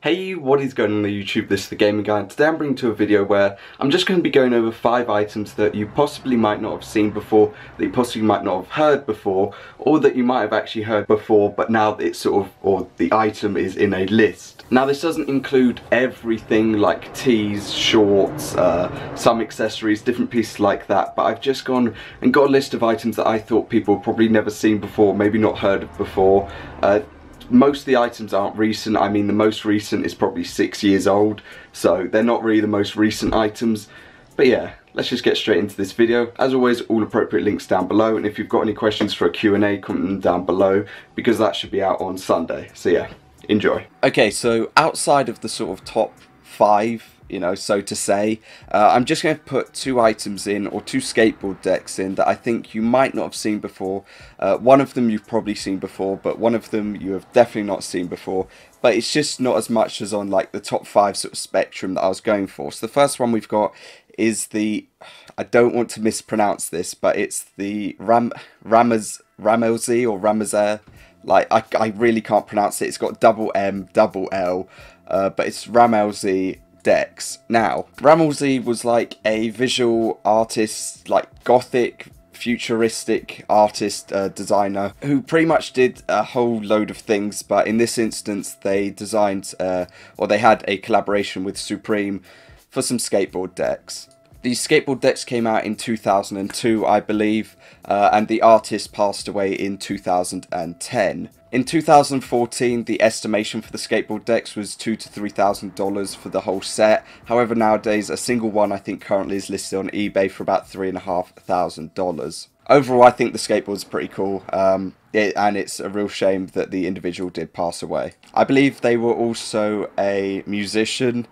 Hey, what is going on YouTube? This is the Gaming Guy, and today I'm bringing to a video where I'm just going to be going over 5 items that you possibly might not have seen before, that you possibly might not have heard before, or that you might have actually heard before, but now it's sort of, or the item is in a list. Now this doesn't include everything like tees, shorts, some accessories, different pieces like that, but I've just gone and got a list of items that I thought people have probably never seen before, maybe not heard of before. Most of the items aren't recent. I mean, the most recent is probably 6 years old, so they're not really the most recent items. But yeah, let's just get straight into this video. As always, all appropriate links down below, and if you've got any questions for a Q&A, comment them down below, because that should be out on Sunday. So yeah, enjoy. Okay, so outside of the sort of top 5, you know, so to say, I'm just going to put 2 items in, or 2 skateboard decks in, that I think you might not have seen before. One of them you've probably seen before, but one of them you have definitely not seen before. But it's just not as much as on like the top 5 sort of spectrum that I was going for. So the first one we've got is the, I don't want to mispronounce this, but it's the Rammellzee or Rammellzee. Like, I really can't pronounce it. It's got double M, double L, but it's Rammellzee decks. Now, Rammellzee was like a visual artist, like gothic, futuristic artist, designer, who pretty much did a whole load of things, but in this instance they designed, or they had a collaboration with Supreme for some skateboard decks. These skateboard decks came out in 2002, I believe, and the artist passed away in 2010. In 2014, the estimation for the skateboard decks was $2,000 to $3,000 for the whole set. However, nowadays, a single one I think currently is listed on eBay for about $3,500. Overall, I think the skateboard's pretty cool, and it's a real shame that the individual did pass away. I believe they were also a musician,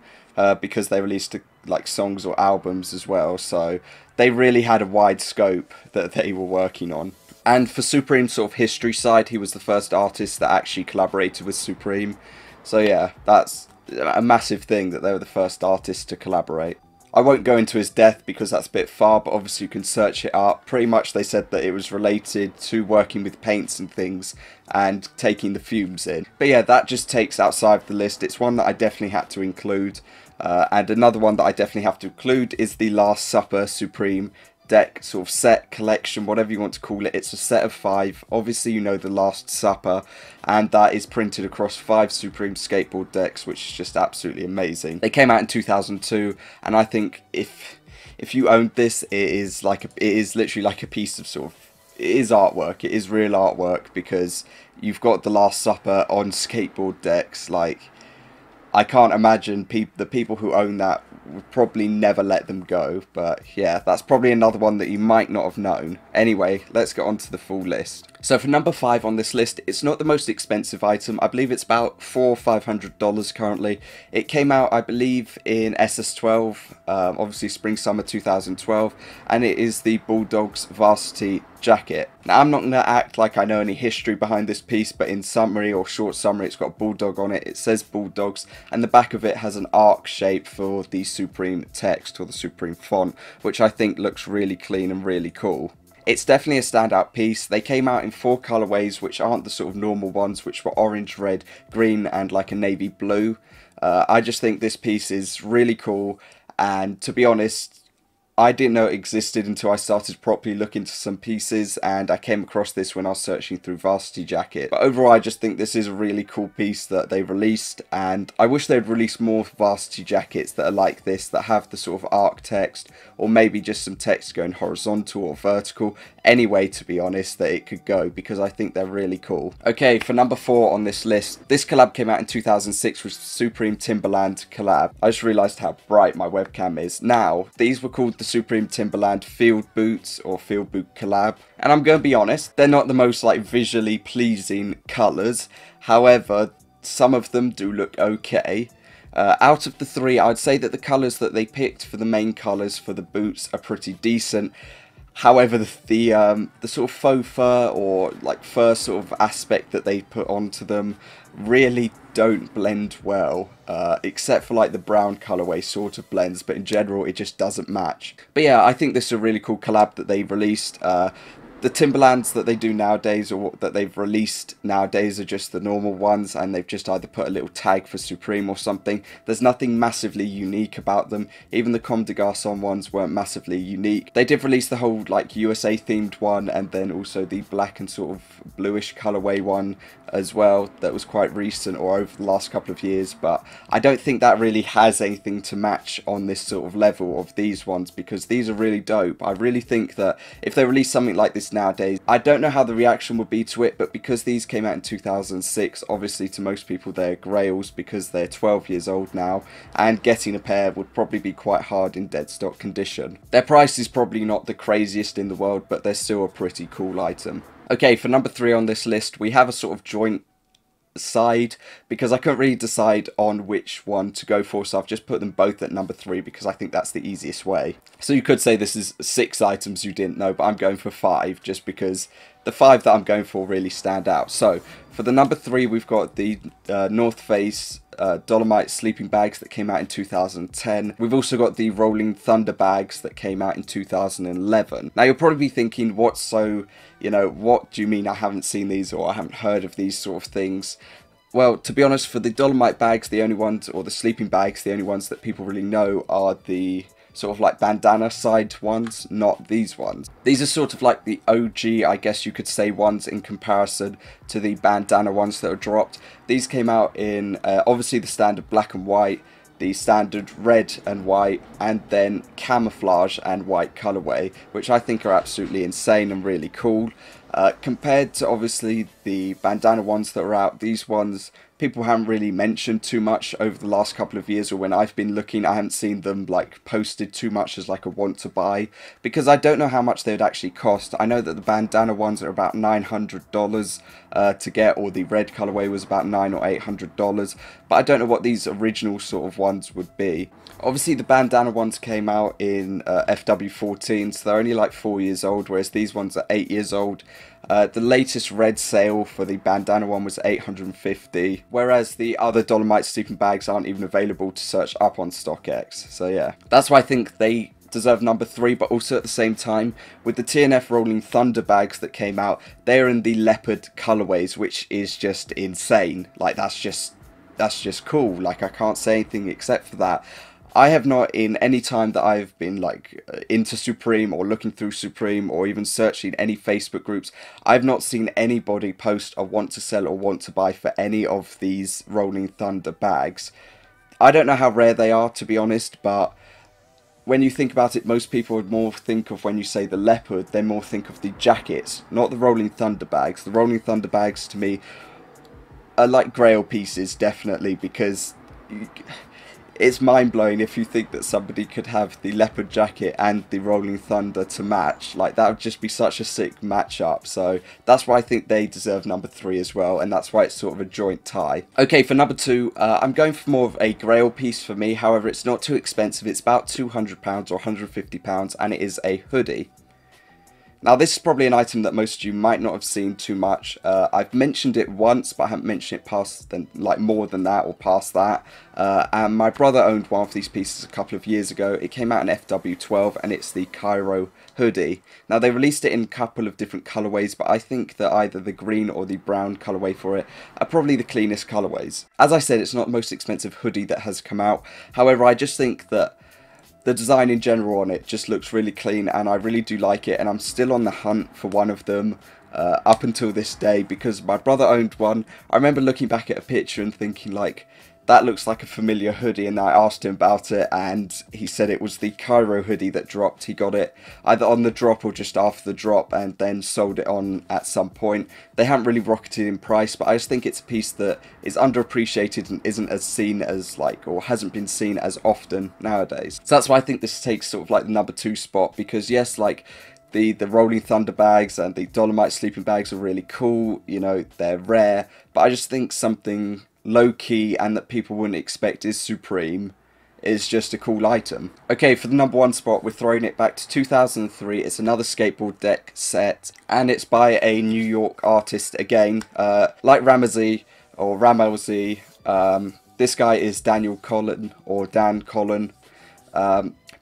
because they released like songs or albums as well, so they really had a wide scope that they were working on. And for Supreme's sort of history side, he was the first artist that actually collaborated with Supreme. So yeah, that's a massive thing that they were the first artist to collaborate. I won't go into his death because that's a bit far, but obviously you can search it up. Pretty much they said that it was related to working with paints and things and taking the fumes in. But yeah, that just takes outside the list. It's one that I definitely had to include. And another one that I definitely have to include is the Last Supper Supreme deck, sort of set, collection, whatever you want to call it. It's a set of 5. Obviously you know the Last Supper, and that is printed across 5 Supreme skateboard decks, which is just absolutely amazing. They came out in 2002, and I think if you owned this, it is literally like a piece of sort of, it is artwork, it is real artwork, because you've got the Last Supper on skateboard decks. Like, I can't imagine the people who own that would probably never let them go. But yeah, that's probably another one that you might not have known. Anyway, let's get on to the full list. So for number 5 on this list, it's not the most expensive item. I believe it's about $400 or $500 currently. It came out, I believe, in SS12, obviously spring summer 2012, and it is the Bulldogs Varsity Jacket. Now, I'm not going to act like I know any history behind this piece, but in summary, or short summary, it's got Bulldog on it. It says Bulldogs, and the back of it has an arc shape for the Supreme text, or the Supreme font, which I think looks really clean and really cool. It's definitely a standout piece. They came out in 4 colorways, which aren't the sort of normal ones, which were orange, red, green, and like a navy blue. I just think this piece is really cool, and to be honest, I didn't know it existed until I started properly looking into some pieces, and I came across this when I was searching through Varsity Jacket. But overall, I just think this is a really cool piece that they released, and I wish they'd release more Varsity Jackets that are like this, that have the sort of arc text, or maybe just some text going horizontal or vertical. Any way, to be honest, that it could go, because I think they're really cool. Okay, for number 4 on this list, this collab came out in 2006, which was the Supreme Timberland collab. I just realised how bright my webcam is. Now, these were called the Supreme Timberland Field Boots, or Field Boot collab, and I'm going to be honest, they're not the most like visually pleasing colours. However, some of them do look okay. Out of the 3, I'd say that the colours that they picked for the main colours for the boots are pretty decent. However, the sort of faux fur, or like fur sort of aspect that they put onto them, really don't blend well, except for like the brown colorway sort of blends, but in general it just doesn't match. But yeah, I think this is a really cool collab that they released. The Timberlands that they do nowadays, or that they've released nowadays, are just the normal ones, and they've just either put a little tag for Supreme or something. There's nothing massively unique about them. Even the Comme des Garçons ones weren't massively unique. They did release the whole like USA themed one, and then also the black and sort of bluish colorway one as well, that was quite recent or over the last couple of years, but I don't think that really has anything to match on this sort of level of these ones, because these are really dope. I really think that if they release something like this nowadays, I don't know how the reaction would be to it, but because these came out in 2006, obviously to most people they're grails because they're 12 years old now, and getting a pair would probably be quite hard in dead stock condition. Their price is probably not the craziest in the world, but they're still a pretty cool item. Okay, for number 3 on this list, we have a sort of joint side, because I couldn't really decide on which one to go for, so I've just put them both at number 3 because I think that's the easiest way. So you could say this is 6 items you didn't know, but I'm going for 5 just because the 5 that I'm going for really stand out. So for the number 3, we've got the North Face Dolomite sleeping bags that came out in 2010. We've also got the Rolling Thunder bags that came out in 2011. Now you'll probably be thinking, what's so, what do you mean I haven't seen these, or I haven't heard of these sort of things? Well, to be honest, for the Dolomite bags, the only ones, or the sleeping bags, the only ones that people really know are the sort of like bandana side ones, not these ones. These are sort of like the OG, I guess you could say, ones in comparison to the bandana ones that are dropped. These came out in obviously the standard black and white, the standard red and white, and then camouflage and white colorway, which I think are absolutely insane and really cool. Compared to obviously the bandana ones that are out, these ones people haven't really mentioned too much over the last couple of years, or when I've been looking, I haven't seen them like posted too much as like a want to buy, because I don't know how much they would actually cost. I know that the bandana ones are about $900 to get, or the red colorway was about $900 or $800, but I don't know what these original sort of ones would be. Obviously the bandana ones came out in FW14, so they're only like 4 years old, whereas these ones are 8 years old. The latest red sale for the bandana one was $850, whereas the other Dolomite sleeping bags aren't even available to search up on StockX. So yeah, that's why I think they deserve number 3, but also at the same time, with the TNF Rolling Thunder bags that came out, they're in the leopard colorways, which is just insane. Like, that's just cool. Like, I can't say anything except for that. I have not, in any time that I've been like into Supreme or looking through Supreme or even searching any Facebook groups, I've not seen anybody post a want to sell or want to buy for any of these Rolling Thunder bags. I don't know how rare they are, to be honest, but when you think about it, most people would more think of, when you say the leopard, they more think of the jackets, not the Rolling Thunder bags. The Rolling Thunder bags to me are like grail pieces, definitely, because it's mind-blowing if you think that somebody could have the leopard jacket and the Rolling Thunder to match. Like, that would just be such a sick matchup. So that's why I think they deserve number 3 as well, and that's why it's sort of a joint tie. Okay, for number 2, I'm going for more of a grail piece for me. However, it's not too expensive. It's about £200 or £150, and it is a hoodie. Now, this is probably an item that most of you might not have seen too much. I've mentioned it once, but I haven't mentioned it past more than that or past that. And my brother owned one of these pieces a couple of years ago. It came out in FW12, and it's the Cairo hoodie. Now, they released it in a couple of different colorways, but I think that either the green or the brown colorway for it are probably the cleanest colorways. As I said, it's not the most expensive hoodie that has come out. However, I just think that the design in general on it just looks really clean, and I really do like it, and I'm still on the hunt for one of them up until this day, because my brother owned one. I remember looking back at a picture and thinking, like, that looks like a familiar hoodie, and I asked him about it, and he said it was the Cairo hoodie that dropped. He got it either on the drop or just after the drop, and then sold it on at some point. They haven't really rocketed in price, but I just think it's a piece that is underappreciated and isn't as seen as, like, or hasn't been seen as often nowadays. So that's why I think this takes sort of like the number 2 spot, because yes, like, the Rolling Thunder bags and the Dolomite sleeping bags are really cool, they're rare, but I just think something low-key and that people wouldn't expect is Supreme is just a cool item. Okay, for the number 1 spot, we're throwing it back to 2003. It's another skateboard deck set, and it's by a New York artist again, like Ramsey or Ramosi. This guy is Daniel Collin, or Dan Collin.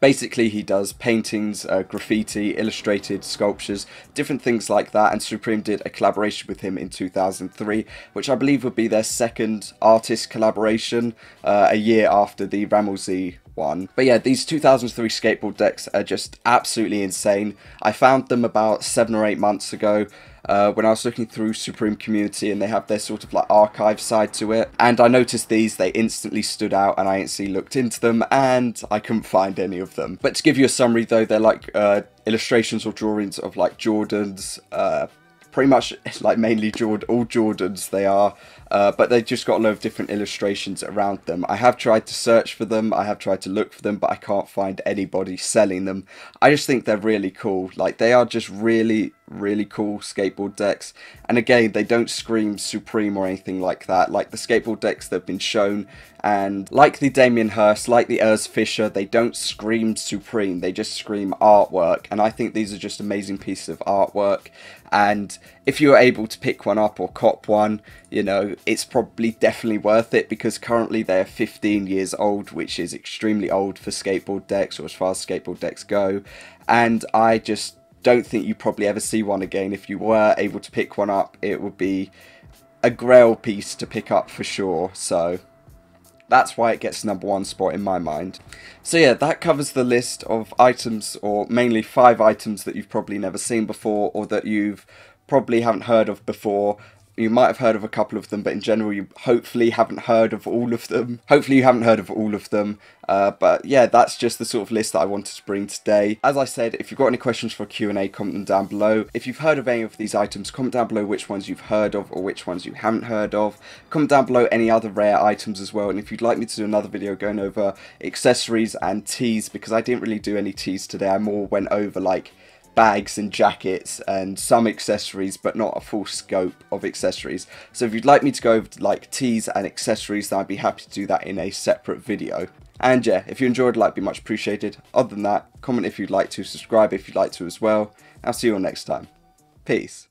Basically, he does paintings, graffiti, illustrated sculptures, different things like that, and Supreme did a collaboration with him in 2003, which I believe would be their second artist collaboration, a year after the Rammellzee one. But yeah, these 2003 skateboard decks are just absolutely insane. I found them about 7 or 8 months ago, when I was looking through Supreme Community, and they have their sort of like archive side to it, and I noticed these, they instantly stood out, and I instantly looked into them and I couldn't find any of them. But to give you a summary though, they're like illustrations or drawings of like Jordans, pretty much like mainly all Jordans they are, but they've just got a lot of different illustrations around them. I have tried to search for them, I have tried to look for them, but I can't find anybody selling them. I just think they're really cool. Like, they are just really cool skateboard decks, and again, they don't scream Supreme or anything like that. Like the skateboard decks that have been shown, and like the Damien Hirst, like the Urs Fischer, they don't scream Supreme, they just scream artwork, and I think these are just amazing pieces of artwork. And if you're able to pick one up or cop one, you know, it's probably definitely worth it, because currently they are 15 years old, which is extremely old for skateboard decks, or as far as skateboard decks go, and I just don't think you probably ever see one again. If you were able to pick one up, it would be a grail piece to pick up for sure, so that's why it gets #1 spot in my mind. So yeah, that covers the list of items, or mainly 5 items that you've probably never seen before, or that you've probably haven't heard of before. You might have heard of a couple of them, but in general you hopefully haven't heard of all of them. Hopefully you haven't heard of all of them. But yeah, that's just the sort of list that I wanted to bring today. As I said, if you've got any questions for a Q&A, comment them down below. If you've heard of any of these items, comment down below which ones you've heard of or which ones you haven't heard of. Comment down below any other rare items as well. And if you'd like me to do another video going over accessories and tees, because I didn't really do any tees today, I more went over like bags and jackets and some accessories, but not a full scope of accessories. So if you'd like me to go over like tees and accessories, then I'd be happy to do that in a separate video. And yeah, if you enjoyed, like, be much appreciated. Other than that, comment if you'd like to, subscribe if you'd like to as well. I'll see you all next time. Peace.